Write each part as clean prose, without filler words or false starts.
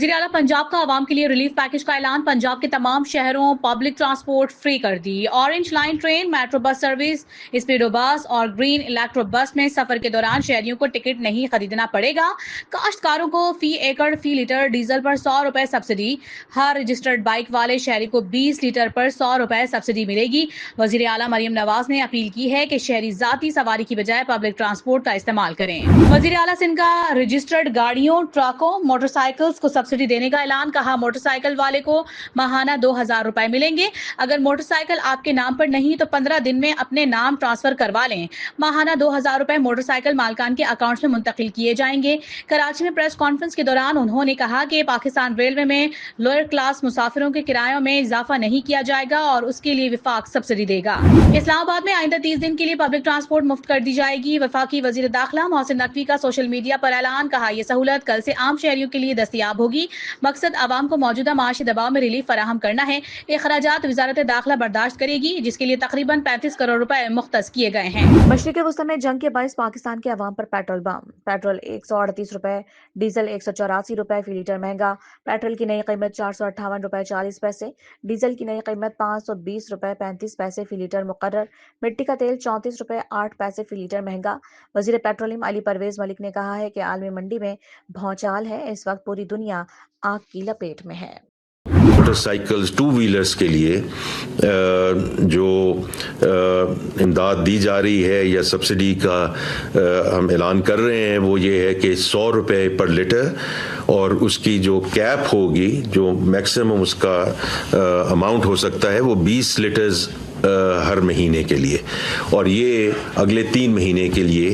वजीर आला पंजाब का आवाम के लिए रिलीफ पैकेज का ऐलान। पंजाब के तमाम शहरों पब्लिक ट्रांसपोर्ट फ्री कर दी। Orange line train, metro bus service, Speedo bus और ग्रीन इलेक्ट्रो बस में सफर के दौरान शहरियों को टिकट नहीं खरीदना पड़ेगा। काश्तकारों को फी एकड़ फी लीटर डीजल पर 100 रुपए सब्सिडी। हर रजिस्टर्ड बाइक वाले शहरी को 20 लीटर पर 100 रुपए सब्सिडी मिलेगी। वजीर आला मरियम नवाज ने अपील की है कि शहरी जाती सवारी की बजाय पब्लिक ट्रांसपोर्ट का इस्तेमाल करें। वजीर आला सिंध का रजिस्टर्ड गाड़ियों, ट्रकों, मोटरसाइकिल्स को सब्सिडी देने का ऐलान। कहा, मोटरसाइकिल वाले को माहाना 2000 रुपए मिलेंगे। अगर मोटरसाइकिल आपके नाम पर नहीं तो 15 दिन में अपने नाम ट्रांसफर करवा लें। माहाना 2000 रुपए मोटरसाइकिल मालकान के अकाउंट्स में मुंतकिल किए जाएंगे। कराची में प्रेस कॉन्फ्रेंस के दौरान उन्होंने कहा कि पाकिस्तान रेलवे में लोअर क्लास मुसाफिरों के किरायों में इजाफा नहीं किया जाएगा और उसके लिए विफाक सब्सिडी देगा। इस्लामाबाद में आइंदा 30 दिन के लिए पब्लिक ट्रांसपोर्ट मुफ्त कर दी जाएगी। वफाकी वजीर दाखिला मोहसिन नकवी का सोशल मीडिया पर ऐलान। कहा, यह सहूलत कल से आम शहरियों के लिए दस्तयाब होगी। मकसद आवाम को मौजूदा माशी दबाव में रिलीफ फराहम करना है। अखराजात वजारत दाखिला बर्दाश्त करेगी, जिसके लिए तकरीबन 35 करोड़ रुपए मुख्तस किए गए हैं। मशरिक़ वस्ती में जंग के बायस पाकिस्तान के अवाम पर पेट्रोल बम। पेट्रोल 138 रुपए, डीजल 184 रुपए फी लीटर महंगा। पेट्रोल की नई कीमत 458 रुपए 40 पैसे, डीजल की नई कीमत 520 रुपए 35 पैसे फी लीटर मुकर्रर। मिट्टी का तेल 34 रुपए 8 पैसे फी लीटर महंगा। वजीर पेट्रोलियम अली परवेज मलिक ने कहा है कि आलमी मंडी में भौचाल है। इस वक्त पूरी दुनिया आग की लपेट में है। मोटरसाइकिल्स, टू व्हीलर्स के लिए जो इमदाद दी जा रही है या सब्सिडी का हम ऐलान कर रहे हैं वो ये है कि 100 रुपये पर लीटर, और उसकी जो कैप होगी, जो मैक्सिमम उसका अमाउंट हो सकता है, वो 20 लीटर्स हर महीने के लिए, और ये अगले 3 महीने के लिए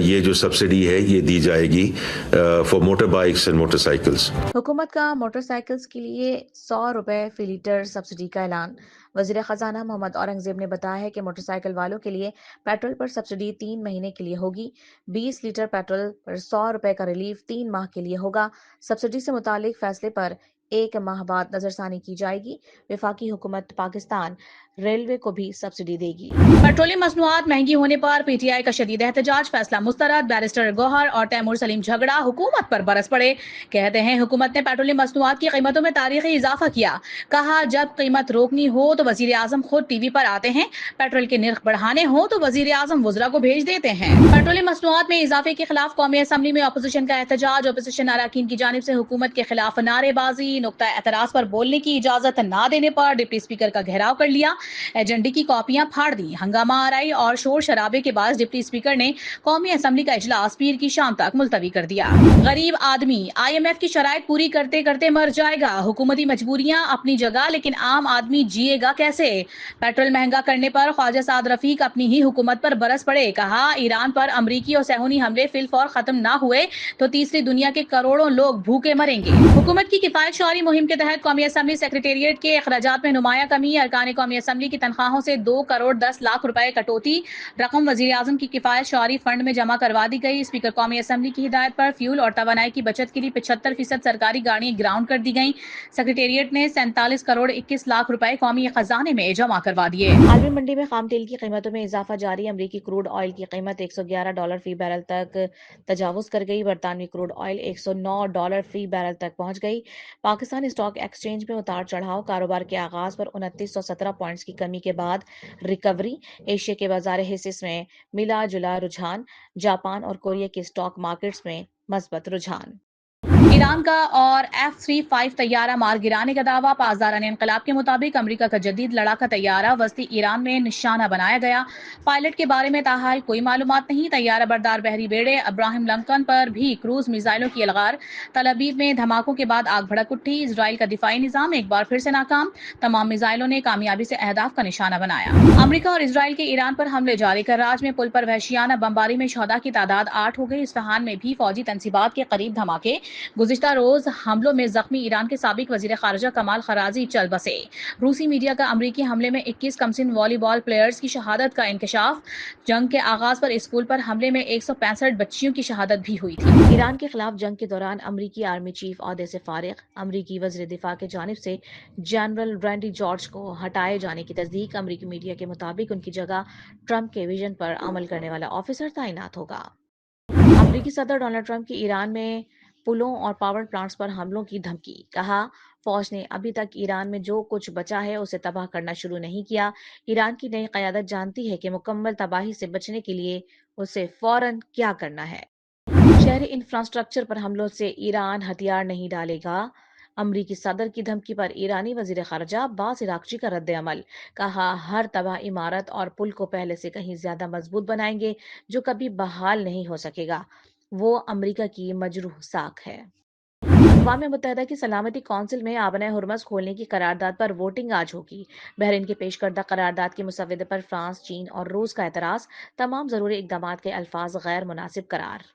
ये जो सब्सिडी है ये दी जाएगी for motor bikes and motorcycles. हुकूमत का मोटरसाइकिल्स के लिए 100 रुपए फी लीटर सब्सिडी का ऐलान। वजीर खजाना मोहम्मद औरंगजेब ने बताया है कि मोटरसाइकिल वालों के लिए पेट्रोल पर सब्सिडी 3 महीने के लिए होगी। 20 लीटर पेट्रोल पर 100 रुपए का रिलीफ 3 माह के लिए होगा। सब्सिडी से मुतालिक फैसले पर 1 माह बाद नजरसानी की जाएगी। वफाकी हुकूमत पाकिस्तान रेलवे को भी सब्सिडी देगी। पेट्रोलियम मसनूआत महंगी होने पर पीटीआई का शदीद एहतजाज। फैसला मुस्तरद। बैरिस्टर गौहर और तैमूर सलीम झगड़ा हुकूमत पर बरस पड़े। कहते हैं, हुकूमत ने पेट्रोलियम मसनूआत की कीमतों में तारीखी इजाफा किया। कहा, जब कीमत रोकनी हो तो वजीर आजम खुद टीवी पर आते हैं, पेट्रोल के निर्ख बढ़ाने हो तो वजीर आजम वुज़रा को भेज देते हैं। पेट्रोलियम मसनूआत में इजाफे के खिलाफ कौमी असम्बली में अपोजिशन का एहतजाज। अपोजिशन अरकान की जानिब से हुकूमत के खिलाफ नारेबाजी। नुक्ता एतराज पर बोलने की इजाजत न देने पर डिप्टी स्पीकर का घेराव कर लिया। एजेंडे की कॉपियां फाड़ दी। हंगामा आराई और शोर शराबे के बाद डिप्टी स्पीकर ने कौमी असम्बली का इजलास पीर की शाम तक मुलतवी कर दिया। गरीब आदमी IMF की शराइत पूरी करते करते मर जाएगा। हुकूमती मजबूरियां अपनी जगह, लेकिन आम आदमी जिएगा कैसे? पेट्रोल महंगा करने पर ख्वाजा साद रफीक अपनी ही हुकूमत पर बरस पड़े। कहा, ईरान पर अमरीकी और सहूनी हमले फिलफौर खत्म ना हुए तो तीसरी दुनिया के करोड़ों लोग भूखे मरेंगे। हुकूमत की किफायत शौरी मुहिम के तहत कौमी असम्बली सेक्रेटेरिएट के अखराजात में नुमाया कमी। अरकान कौमी असम्बली की तनख्वाहों से 2 करोड़ 10 लाख रुपए कटौती। रकम वजीर आजम की किफायत शौरी फंड में जमा करवा दी गई। स्पीकर कौमी असम्बली की हिदायत पर फ्यूल और तवानाई की बचत के लिए 75% सरकारी गाड़ियां ग्राउंड कर दी गई। सेक्रेटेरिएट ने 47 करोड़ 21 लाख रुपए कौमी खजाने में जमा करवा दिए। आलमी मंडी में खाम तेल की कीमतों में इजाफा जारी। अमरीकी क्रूड ऑयल की कीमत $111 फी बैरल तक तजावुज कर गई। बरतानवी क्रूड ऑयल $109 फी बैरल तक पहुंच गई। पाकिस्तान स्टॉक एक्सचेंज में उतार चढ़ाव। कारोबार के आगाज पर 2917 पॉइंट्स की कमी के बाद रिकवरी। एशिया के बाजार हिस्से में मिला जुला रुझान। जापान और कोरिया के स्टॉक मार्केट्स में मस्बत रुझान। ईरान का और F-35 तैयारा मार गिराने का दावा। पासदारान इंकलाब के मुताबिक अमेरिका का जदीद लड़ाका तैयारा वस्ती ईरान में निशाना बनाया गया। पायलट के बारे में ताहाल कोई मालूमात नहीं। तैयारा बरदार बहरी बेड़े अब्राहिम लिंकन पर भी क्रूज मिसाइलों की अलगार। तल अवीव में धमाकों के बाद आग भड़क उठी। इजराइल का दिफाई निजाम एक बार फिर से नाकाम। तमाम मिसाइलों ने कामयाबी से अहदाफ का निशाना बनाया। अमेरिका और इजराइल के ईरान पर हमले जारी। कराच में पुल पर वहशियाना बमबारी में शहदा की तादाद 8 हो गई। इस्फहान में भी फौजी तनसीबात के करीब धमाके। गुज़िश्ता रोज हमलों में जख्मी ईरान के साबिक वजीर खारजा कमाल खराजी चल बसे। रूसी मीडिया का अमरीकी हमले में 21 कमसिन वॉलीबॉल प्लेयर्स की शहादत का इंकशाफ। जंग के आगाज पर स्कूल पर हमले में 165 बच्चियों की शहादत भी हुई थी। ईरान के खिलाफ जंग के दौरान अमरीकी आर्मी चीफ ओहदे से फारिग। अमरीकी वज़ीर दिफा की जानिब से जनरल रैंडी जॉर्ज को हटाए जाने की तस्दीक। अमरीकी मीडिया के मुताबिक उनकी जगह ट्रंप के विजन पर अमल करने वाला ऑफिसर तैनात होगा। अमरीकी सदर डोनाल्ड ट्रंप की ईरान में پلوں اور پاور پلانٹس پر حملوں کی دھمکی، کہا فوج نے ابھی تک ایران میں جو کچھ بچا ہے اسے تباہ کرنا شروع نہیں کیا۔ ایران کی نئی قیادت جانتی ہے کہ مکمل تباہی سے بچنے کے لیے اسے فوراً کیا کرنا ہے۔ شہری انفراسٹرکچر پر حملوں سے ایران ہتھیار نہیں ڈالے گا، امریکی صدر کی دھمکی پر ایرانی وزیر خارجہ عباس عراقچی کا رد عمل، کہا ہر تباہ عمارت اور پل کو پہلے سے کہیں زیادہ مضبوط بنائیں گے جو کبھی بحال نہیں ہو سکے گا، وہ امریکہ کی مجروح ساکھ ہے۔ اقوام متحدہ کی سلامتی کونسل میں آبنۂ ہرمز کھولنے کی قرارداد پر ووٹنگ آج ہوگی۔ بحرین کی پیش کردہ قرارداد کے مسودے پر فرانس، چین اور روس کا اعتراض، تمام ضروری اقدامات کے الفاظ غیر مناسب قرار۔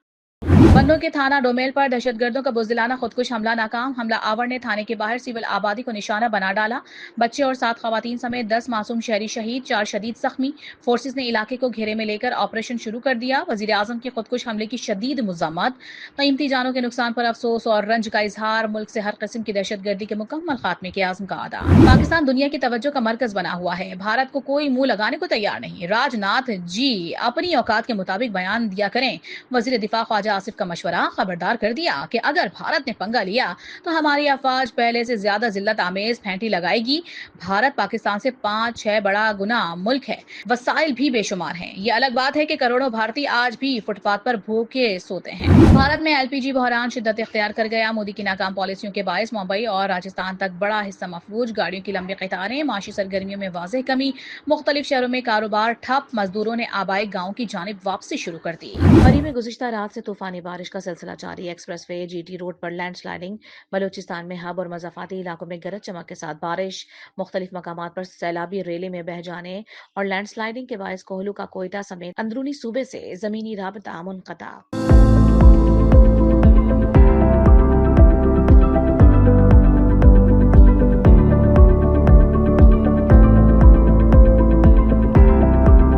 بندوں کے تھانہ ڈومیل پر دہشت گردوں کا بزدلانہ خودکش حملہ ناکام، حملہ آور نے تھانے کے باہر سول آبادی کو نشانہ بنا ڈالا، بچے اور 7 خواتین سمیت 10 معصوم شہری شہید، 4 شدید زخمی، فورسز نے علاقے کو گھیرے میں لے کر آپریشن شروع کر دیا، وزیر اعظم کی خودکش حملے کی شدید مذمت، قیمتی جانوں کے نقصان پر افسوس اور رنج کا اظہار، ملک سے ہر قسم کی دہشت گردی کے مکمل خاتمے کے عزم کا اعادہ۔ پاکستان دنیا کی توجہ کا مرکز بنا ہوا ہے، بھارت کو کوئی منہ لگانے کو تیار نہیں، راج ناتھ جی اپنی اوقات کے مطابق بیان دیا کریں، وزیر دفاع خواجہ آصف کا مشورہ، خبردار کر دیا کہ اگر بھارت نے پنگا لیا تو ہماری افواج پہلے سے زیادہ ذلت آمیز پھینٹی لگائے گی۔ بھارت پاکستان سے 5-6 بڑا گنا ملک ہے، وسائل بھی بے شمار ہیں، یہ الگ بات ہے کہ کروڑوں بھارتی آج بھی فٹ پاتھ پر بھوکے سوتے ہیں۔ بھارت میں LPG بحران شدت اختیار کر گیا، مودی کی ناکام پالیسیوں کے باعث ممبئی اور راجستھان تک بڑا حصہ مفلوج، گاڑیوں کی لمبی قطاریں، معاشی سرگرمیوں میں واضح کمی، مختلف شہروں میں کاروبار ٹھپ، مزدوروں نے آبائی گاؤں کی جانب واپسی شروع کر دی۔ مری میں گزشتہ رات سے طوفانی بارش کا سلسلہ جاری، ایکسپریس وے GT روڈ پر لینڈ سلائیڈنگ، بلوچستان میں ہب اور مضافاتی علاقوں میں گرج چمک کے ساتھ بارش، مختلف مقامات پر سیلابی ریلے میں بہہ جانے اور لینڈ سلائیڈنگ کے باعث کوہلو کا کوئٹہ سمیت اندرونی صوبے سے زمینی رابطہ منقطع۔